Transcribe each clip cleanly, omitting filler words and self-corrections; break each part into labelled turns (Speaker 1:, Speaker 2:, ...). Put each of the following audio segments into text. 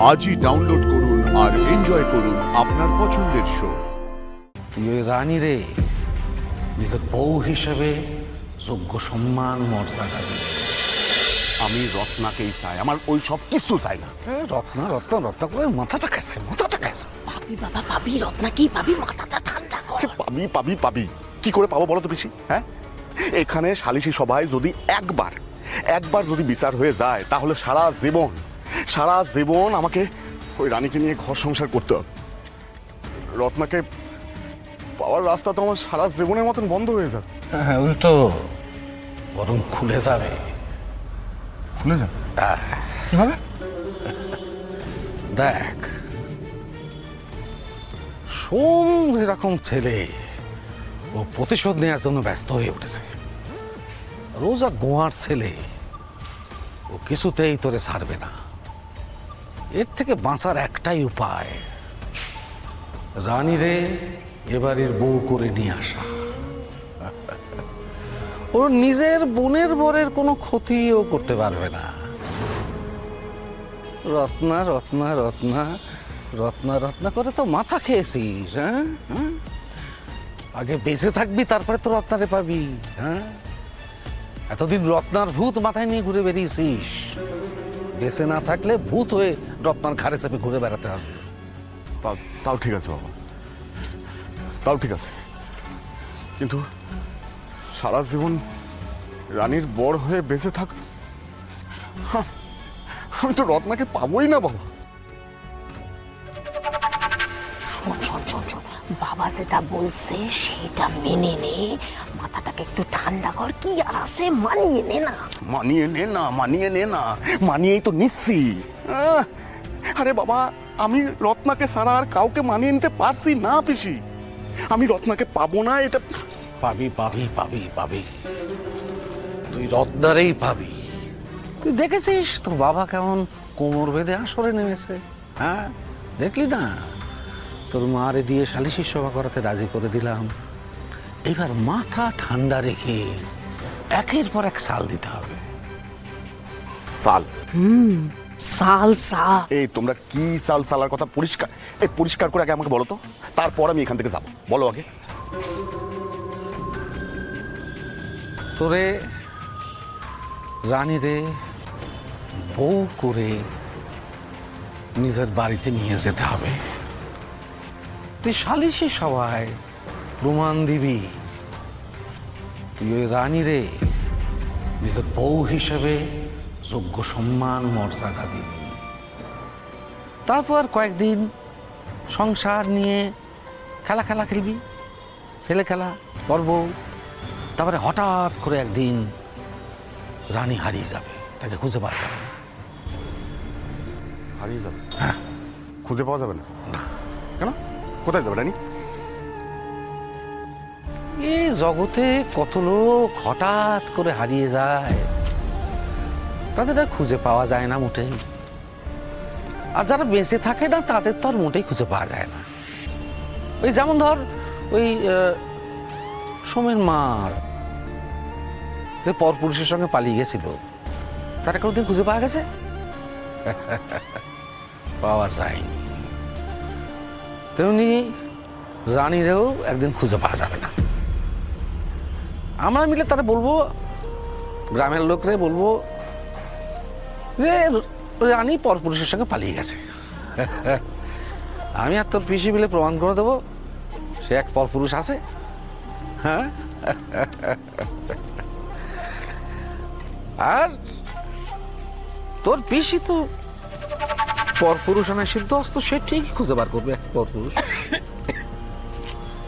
Speaker 1: আজই ডাউনলোড করুন আর এনজয় করুন আপনার পছন্দের শো।
Speaker 2: রানী রে, নিজের বউ হিসেবে যোগ্য সম্মান মর্যাদা দিবে।
Speaker 3: আমি রত্নাকেই চাই, আমার ওই সব কিছু চাই না।
Speaker 2: রত্না রত্না রত্না করে মাথাটা খাইছে, মাথাটা খাইছে।
Speaker 4: পাবি বাবা পাবি, রত্নাকেই পাবি, মাথাটা ঠান্ডা কর।
Speaker 3: পাবি পাবি পাবি কি করে পাবো বলো তো পিসি? হ্যাঁ, এখানে সালিশি সভায় যদি একবার যদি বিচার হয়ে যায় তাহলে সারা জীবন আমাকে ওই রানীকে নিয়ে ঘর সংসার করতে হবে। রত্নাকে পাওয়ার রাস্তা তো আমার সারা জীবনের মতন বন্ধ হয়ে যাবে।
Speaker 2: হ্যাঁ, উল্টো বরং খুলে যাবে।
Speaker 3: খুলে যাবে কিভাবে?
Speaker 2: দেখ, সোম যেরকম ছেলে, ও প্রতিশোধ নেওয়ার জন্য ব্যস্ত হয়ে উঠেছে। রোজা গোয়ার ছেলে, ও কিছুতেই তোরে ছাড়বে না। এর থেকে বাঁচার একটাই উপায়, রানী রে এবারের বউ করে নিয়ে আসা। ওর নিজের বোনের বরের কোনো ক্ষতিও করতে পারবে না। রত্না রত্না রত্না রত্না রত্না করে তো মাথা খেয়েছিস। হ্যাঁ, আগে বেঁচে থাকবি, তারপরে তো রত্নারে পাবি। হ্যাঁ, এতদিন রত্নার ভূত মাথায় নিয়ে ঘুরে বেরিয়েছিস। বেঁচে না থাকলে ভূত হয়ে রত্নার ঘাড়ে চেপে ঘুরে বেড়াতে হবে।
Speaker 3: তাও ঠিক আছে বাবা, তাও ঠিক আছে, কিন্তু সারা জীবন রানীর বর হয়ে বেঁচে থাক, আমি তো রত্নাকে পাবোই না বাবা।
Speaker 4: শোন শোন শোন শোন, বাবা যেটা বলছে সেটা মেনে নে, মাথাটাকে একটু ঠান্ডা কর। কি আর আছে, মানিয়ে নে না।
Speaker 3: মানিয়েই তো নিচ্ছি। আরে বাবা, আমি রত্নাকে ছাড়া আর কাউকে মানিয়ে নিতে পারছি না পিসি। আমি রত্নাকে পাবো না, এটা
Speaker 2: পাবি পাবি পাবি পাবি, তুই রত্নারেই পাবি। তুই দেখেছিস তোর বাবা কেমন কোমর বেঁধে আসরে নেমেছে? হ্যাঁ, দেখলি না? তোর মারে দিয়ে সালিশি সভা করাতে রাজি করে দিলাম। এবার মাথা ঠান্ডা রেখে একের পর এক সাল দিতে হবে।
Speaker 3: সাল?
Speaker 4: সাল সাল।
Speaker 3: এই তোমরা কি সালার কথা পরিষ্কার করে আগে আমাকে বলো তো, তারপর আমি এখান থেকে যাবো। বলো আগে।
Speaker 2: তোরে রানী রে বউ করে নিজের বাড়িতে নিয়ে যেতে হবে। তুই সালিশি সভায় প্রমাণ দিবি তুই ওই রানী রে নিজের বউ হিসেবে যোগ্য সম্মান মর্যাদা দিবি। তারপর কয়েকদিন সংসার নিয়ে খেলা খেলবি, ছেলে খেলা, পর্ব। তারপরে হঠাৎ করে একদিন রানী হারিয়ে যাবে, তাকে খুঁজে পাওয়া যাবে না।
Speaker 3: হারিয়ে যাবে?
Speaker 2: হ্যাঁ।
Speaker 3: খুঁজে পাওয়া যাবে না? কেন? কোথায় যাবে রানী?
Speaker 2: এই জগতে কত লোক হঠাৎ করে হারিয়ে যায়, তাদের আর খুঁজে পাওয়া যায় না মোটেই। আর যারা বেঁচে থাকে না তাদের তো আর মোটেই খুঁজে পাওয়া যায় না। ওই যেমন ধর ওই সোমের মার যে পরপুরুষের সঙ্গে পালিয়ে গেছিল, তারা কোনোদিন খুঁজে পাওয়া গেছে? পাওয়া যায়নি। তেমনি রানীরেও একদিন খুঁজে পাওয়া যাবে না। আমরা মিলে তারা বলবো, গ্রামের লোকরে বলবো যে রানী পরপুরুষের সঙ্গে পালিয়ে গেছে। আমি আর তোর পিসি মিলে প্রমাণ করে দেবো সে এক পরপুরুষ আছে। হ্যাঁ, আর তোর পিসি তো পরপুরুষ আনা সিদ্ধ অস্ত, সে ঠিকই খুঁজে বার করবে এক পরপুরুষ।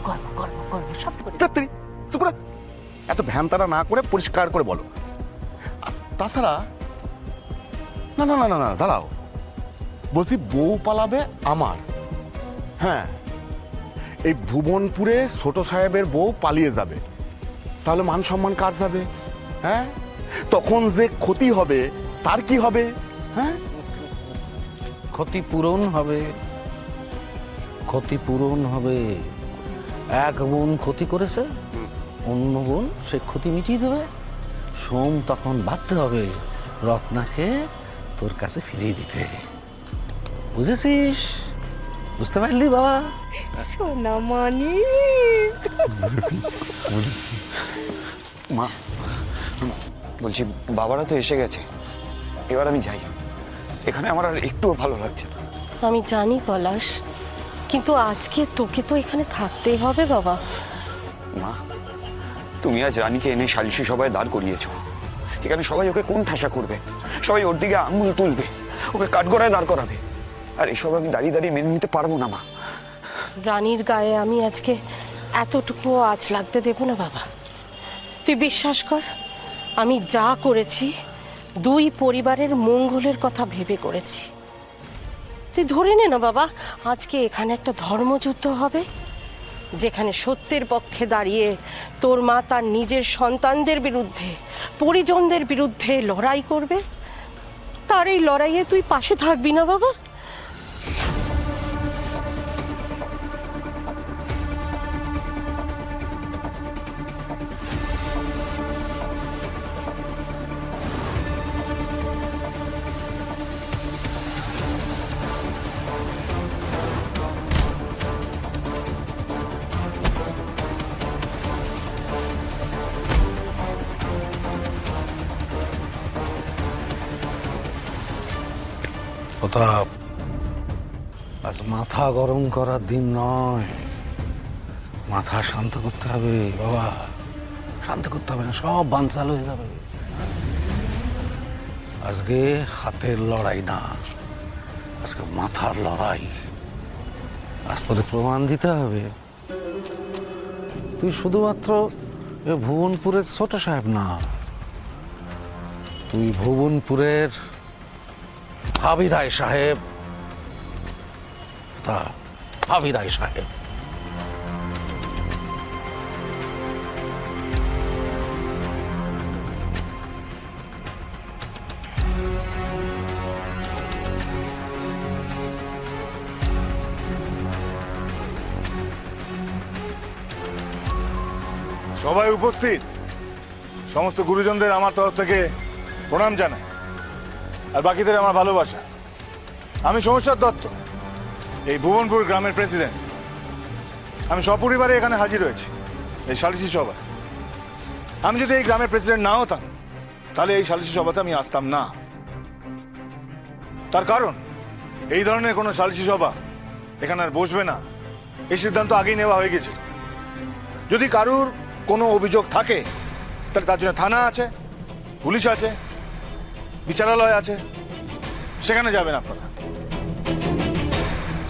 Speaker 4: গর্ব গর্ব গর্ব সব করে।
Speaker 3: তাড়াতাড়ি চুপ করে, এত ভ্যানতারা না করে পরিষ্কার করে বলো। আর তাছাড়া না না না না না, দাঁড়াও, বলছি বউ পালাবে আমার। হ্যাঁ, এই ভুবনপুরে ছোট সাহেবের বউ পালিয়ে যাবে, তাহলে মান সম্মান কার যাবে? হ্যাঁ, তখন যে ক্ষতি হবে তার কি হবে? হ্যাঁ,
Speaker 2: ক্ষতিপূরণ হবে, ক্ষতিপূরণ হবে। এক বোন ক্ষতি করেছে, অন্য বোন সে ক্ষতি মিটিয়ে দেবে। সোম তখন ভাবতে হবে রত্নাকে তোর কাছে ফিরিয়ে দিতে। বুঝেছিস? বুঝতে পারলি বাবা?
Speaker 4: সোনা মানি
Speaker 5: মা, বলছি বাবারা তো এসে গেছে, এবার আমি যাই। এখানে আমার আর একটুও ভালো লাগছে না।
Speaker 6: আমি জানি পলাশ, কিন্তু আজকে তোকে তো এখানে থাকতেই হবে বাবা।
Speaker 5: মা, তুমি আজ রানীকে এনে সালিশি সভায় দাঁড় করিয়েছো। এখানে সবাই ওকে কোন ঠাসা করবে, সবাই ওর দিকে আঙুল তুলবে, ওকে কাঠগড়ায় দাঁড় করাবে। আর এসব আমি দাঁড়িয়ে দাঁড়িয়ে মেনে নিতে পারবো না মা।
Speaker 6: রানীর গায়ে আমি আজকে এতটুকুও আঁচ লাগতে দেব না বাবা। তুই বিশ্বাস কর, আমি যা করেছি দুই পরিবারের মঙ্গলের কথা ভেবে করেছি। তুই ধরে নে না বাবা, আজকে এখানে একটা ধর্মযুদ্ধ হবে, যেখানে সত্যের পক্ষে দাঁড়িয়ে তোর মা তার নিজের সন্তানদের বিরুদ্ধে, পরিজনদের বিরুদ্ধে লড়াই করবে। তার এই লড়াইয়ে তুই পাশে থাকবি না বাবা?
Speaker 2: প্রতাপ, আজ মাথা গরম করার দিন নয়। মাথা শান্ত করতে হবে বাবা, শান্ত করতে হবে না, সব বানচাল হয়ে যাবে। আজকে হাতের লড়াই না, আজকে মাথার লড়াই। আজ তোরে প্রমাণ দিতে হবে তুই শুধুমাত্র এ ভুবনপুরের ছোট সাহেব না, তুই ভুবনপুরের হাবি রায় সাহেব। হাবি রায় সাহেব।
Speaker 7: সবাই উপস্থিত সমস্ত গুরুজনদের আমার তরফ থেকে প্রণাম জানাই, আর বাকিদের আমার ভালোবাসা। আমি সোমেশ্বর দত্ত, এই ভুবনপুর গ্রামের প্রেসিডেন্ট। আমি সপরিবারে এখানে হাজির হয়েছি এই সালিশি সভায়। আমি যদি এই গ্রামের প্রেসিডেন্ট না হতাম, তাহলে এই সালিশি সভাতে আমি আসতাম না। তার কারণ এই ধরনের কোনো সালিশি সভা এখানে আর বসবে না, এই সিদ্ধান্ত আগেই নেওয়া হয়ে গেছে। যদি কারুর কোনো অভিযোগ থাকে, তাহলে তার জন্য থানা আছে, পুলিশ আছে, বিচারালয় আছে, সেখানে যাবেন আপনারা।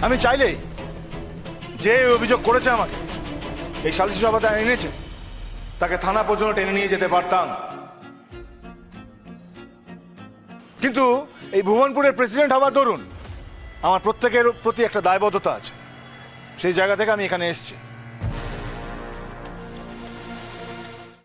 Speaker 7: আমি চাইলেই যে অভিযোগ করেছে আমাকে এই সালিশি সভাতে এনেছে, তাকে থানা পর্যন্ত টেনে নিয়ে যেতে পারতাম। কিন্তু এই ভুবনপুরের প্রেসিডেন্ট হওয়ার দরুন আমার প্রত্যেকের প্রতি একটা দায়বদ্ধতা আছে। সেই জায়গা থেকে আমি এখানে এসেছি।